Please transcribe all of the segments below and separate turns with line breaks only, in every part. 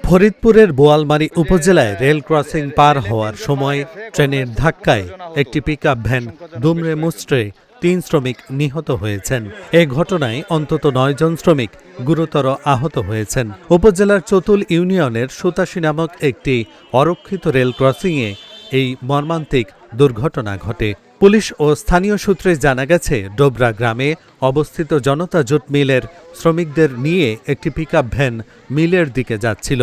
ফরিদপুরের বোয়ালমারী উপজেলায় rail crossing পার হওয়ার সময় ট্রেনের ধাক্কায় একটি পিকআপ ভ্যান দুমড়ে মুচড়ে ৩ শ্রমিক নিহত হয়েছেন। এ ঘটনায় অন্তত ৯ জন শ্রমিক গুরুতর আহত হয়েছেন। উপজেলার চতুল ইউনিয়নের সুতাশী নামক একটি অরক্ষিত রেল ক্রসিংয়ে এই মর্মান্তিক দুর্ঘটনা ঘটে। পুলিশ ও স্থানীয় সূত্রে জানা গেছে, ডোবরা গ্রামে অবস্থিত জনতা জুট মিলের শ্রমিকদের নিয়ে একটি পিকআপ ভ্যান মিলের দিকে যাচ্ছিল।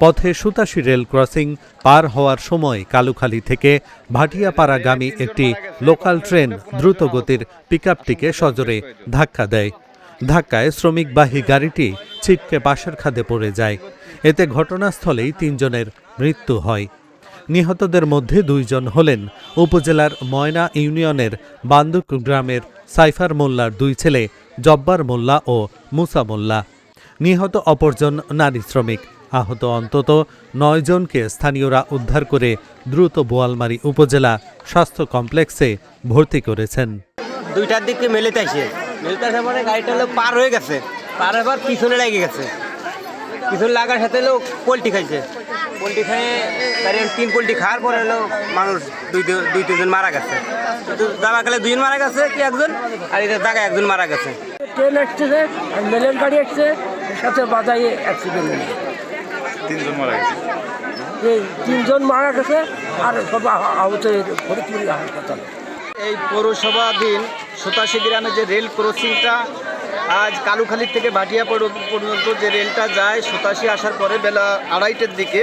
পথে সুতাশী রেল ক্রসিং পার হওয়ার সময় কালুখালী থেকে ভাটিয়াপাড়াগামী একটি লোকাল ট্রেন দ্রুতগতির পিকআপটিকে সজোরে ধাক্কা দেয়। ধাক্কায় শ্রমিকবাহী গাড়িটি ছিটকে পাশের খাদে পড়ে যায়। এতে ঘটনাস্থলেই ৩ জনের মৃত্যু হয়। নিহতদের মধ্যে ২ জন হলেন উপজেলার ময়না ইউনিয়নের বান্দুক গ্রামের সাইফার মোল্লার ২ ছেলে জব্বার মোল্লা ও মুসা মোল্লা। নিহত অপরজন নারী শ্রমিক। আহত অন্তত ৯ জনকে স্থানীয়রা উদ্ধার করে দ্রুত বোয়ালমারী উপজেলা স্বাস্থ্য কমপ্লেক্সে ভর্তি করেছেন।
২টার দিকে মেলেতে আসার পরে গাড়িটা পার হয়ে গেছে, পার হবার পিছনে লেগে গেছে। পিছনে লাগার সাথে পোল্ট্রি খাইছে, পোল্ট্রি খেয়ে ৩ পোল্ট্রি খাওয়ার পরে মানুষ ২-৩ জন মারা গেছে। দাবা গেলে ২ জন মারা গেছে, কি একজন, আর এদের জায়গায় একজন মারা গেছে।
ট্রেন আসছে, মেলের গাড়ি আসছে, সাথে বাজাই অ্যাক্সিডেন্ট হয়েছে।
৩ জন মারা গেছে।
৩ জন মারা গেছে আর সব আহত ফরিদপুর হাসপাতালে।
এই পৌরসভাধীন সুতাশী গ্রামে যে রেল ক্রসিংটা আজ কালুখালী থেকে ভাটিয়া পর্যন্ত যে রেলটা যায়, সুতাশী আসার পরে বেলা ২:৩০টার দিকে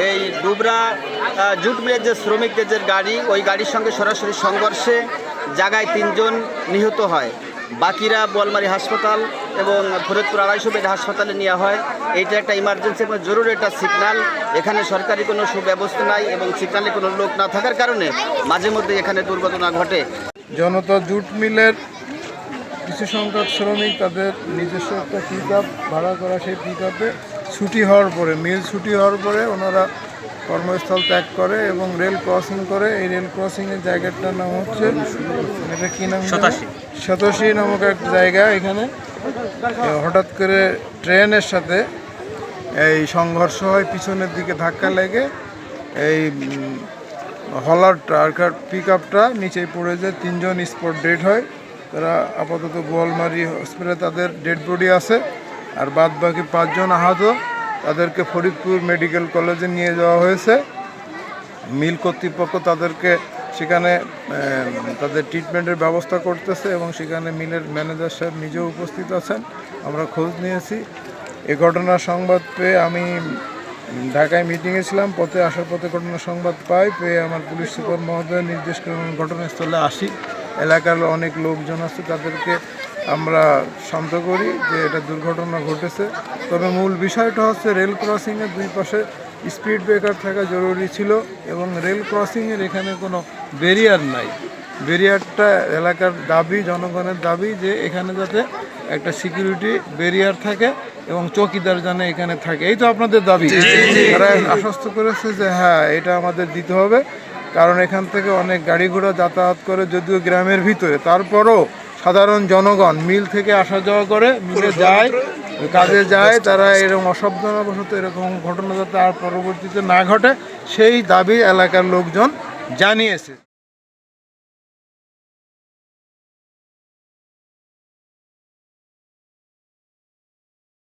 এই ডুবরা জুট মিলের যে শ্রমিকদের যে গাড়ি, ওই গাড়ির সঙ্গে সরাসরি সংঘর্ষে জায়গায় ৩ জন নিহত হয়। বাকিরা বোয়ালমারী হাসপাতাল এবং ফরিদপুর ২৫০ বেড হাসপাতালে নেওয়া হয়। এইটা একটা ইমার্জেন্সি এবং জরুরি একটা সিগন্যাল। এখানে সরকারি কোনো সুব্যবস্থা নাই এবং সিগন্যালে কোনো লোক না থাকার কারণে মাঝে মধ্যে এখানে দুর্ঘটনা ঘটে।
জনতা জুট মিলের কিছু সংখ্যক শ্রমিক তাদের নিজস্ব একটা পিকআপ ভাড়া করা, সেই পিকআপে ছুটি হওয়ার পরে, মিল ছুটি হওয়ার পরে ওনারা কর্মস্থল ত্যাগ করে এবং রেল ক্রসিং করে। এই রেল ক্রসিংয়ের জায়গাটার নাম হচ্ছে, এটা কী নাম, শতাশী নামক এক জায়গা। এখানে হঠাৎ করে ট্রেনের সাথে এই সংঘর্ষ হয়, পিছনের দিকে ধাক্কা লেগে এই হলারটা অর্থাৎ পিকআপটা নিচেই পড়ে যায়। ৩ জন স্পট ডেড হয়। তারা আপাতত বোয়ালমারী হসপিটালে তাদের ডেড বডি আছে, আর বাদ বাকি ৫ জন আহত, তাদেরকে ফরিদপুর মেডিকেল কলেজে নিয়ে যাওয়া হয়েছে। মিল কর্তৃপক্ষ তাদেরকে সেখানে তাদের ট্রিটমেন্টের ব্যবস্থা করতেছে এবং সেখানে মিলের ম্যানেজার সাহেব নিজেও উপস্থিত আছেন। আমরা খোঁজ নিয়েছি। এ ঘটনার সংবাদ পেয়ে আমি ঢাকায় মিটিংয়ে ছিলাম, পথে আসার পথে ঘটনার সংবাদ পেয়ে আমার পুলিশ সুপার মহোদয় নির্দেশ করে ঘটনাস্থলে আসি। এলাকার অনেক লোকজন আছে, তাদেরকে আমরা শান্ত করি যে এটা দুর্ঘটনা ঘটেছে। তবে মূল বিষয়টা হচ্ছে রেল ক্রসিংয়ের ২ পাশে স্পিড ব্রেকার থাকা জরুরি ছিল এবং রেল ক্রসিংয়ের এখানে কোনো ব্যারিয়ার নাই। ব্যারিয়ারটা এলাকার দাবি, জনগণের দাবি যে এখানে যাতে একটা সিকিউরিটি ব্যারিয়ার থাকে এবং চৌকিদার যেন এখানে থাকে। এই তো আপনাদের দাবি। তারা আশ্বস্ত করেছে যে হ্যাঁ, এটা আমাদের দিতে হবে, কারণ এখান থেকে অনেক গাড়ি ঘোড়া যাতায়াত করে, যদিও গ্রামের ভিতরে, তারপরও সাধারণ জনগণ মিল থেকে আসা যাওয়া করে, মিলে যায়, কাজে যায়। তারা এরকম অসাবধানবশত এরকম ঘটনা যাতে আর পরবর্তীতে না ঘটে, সেই দাবি এলাকার লোকজন জানিয়েছে।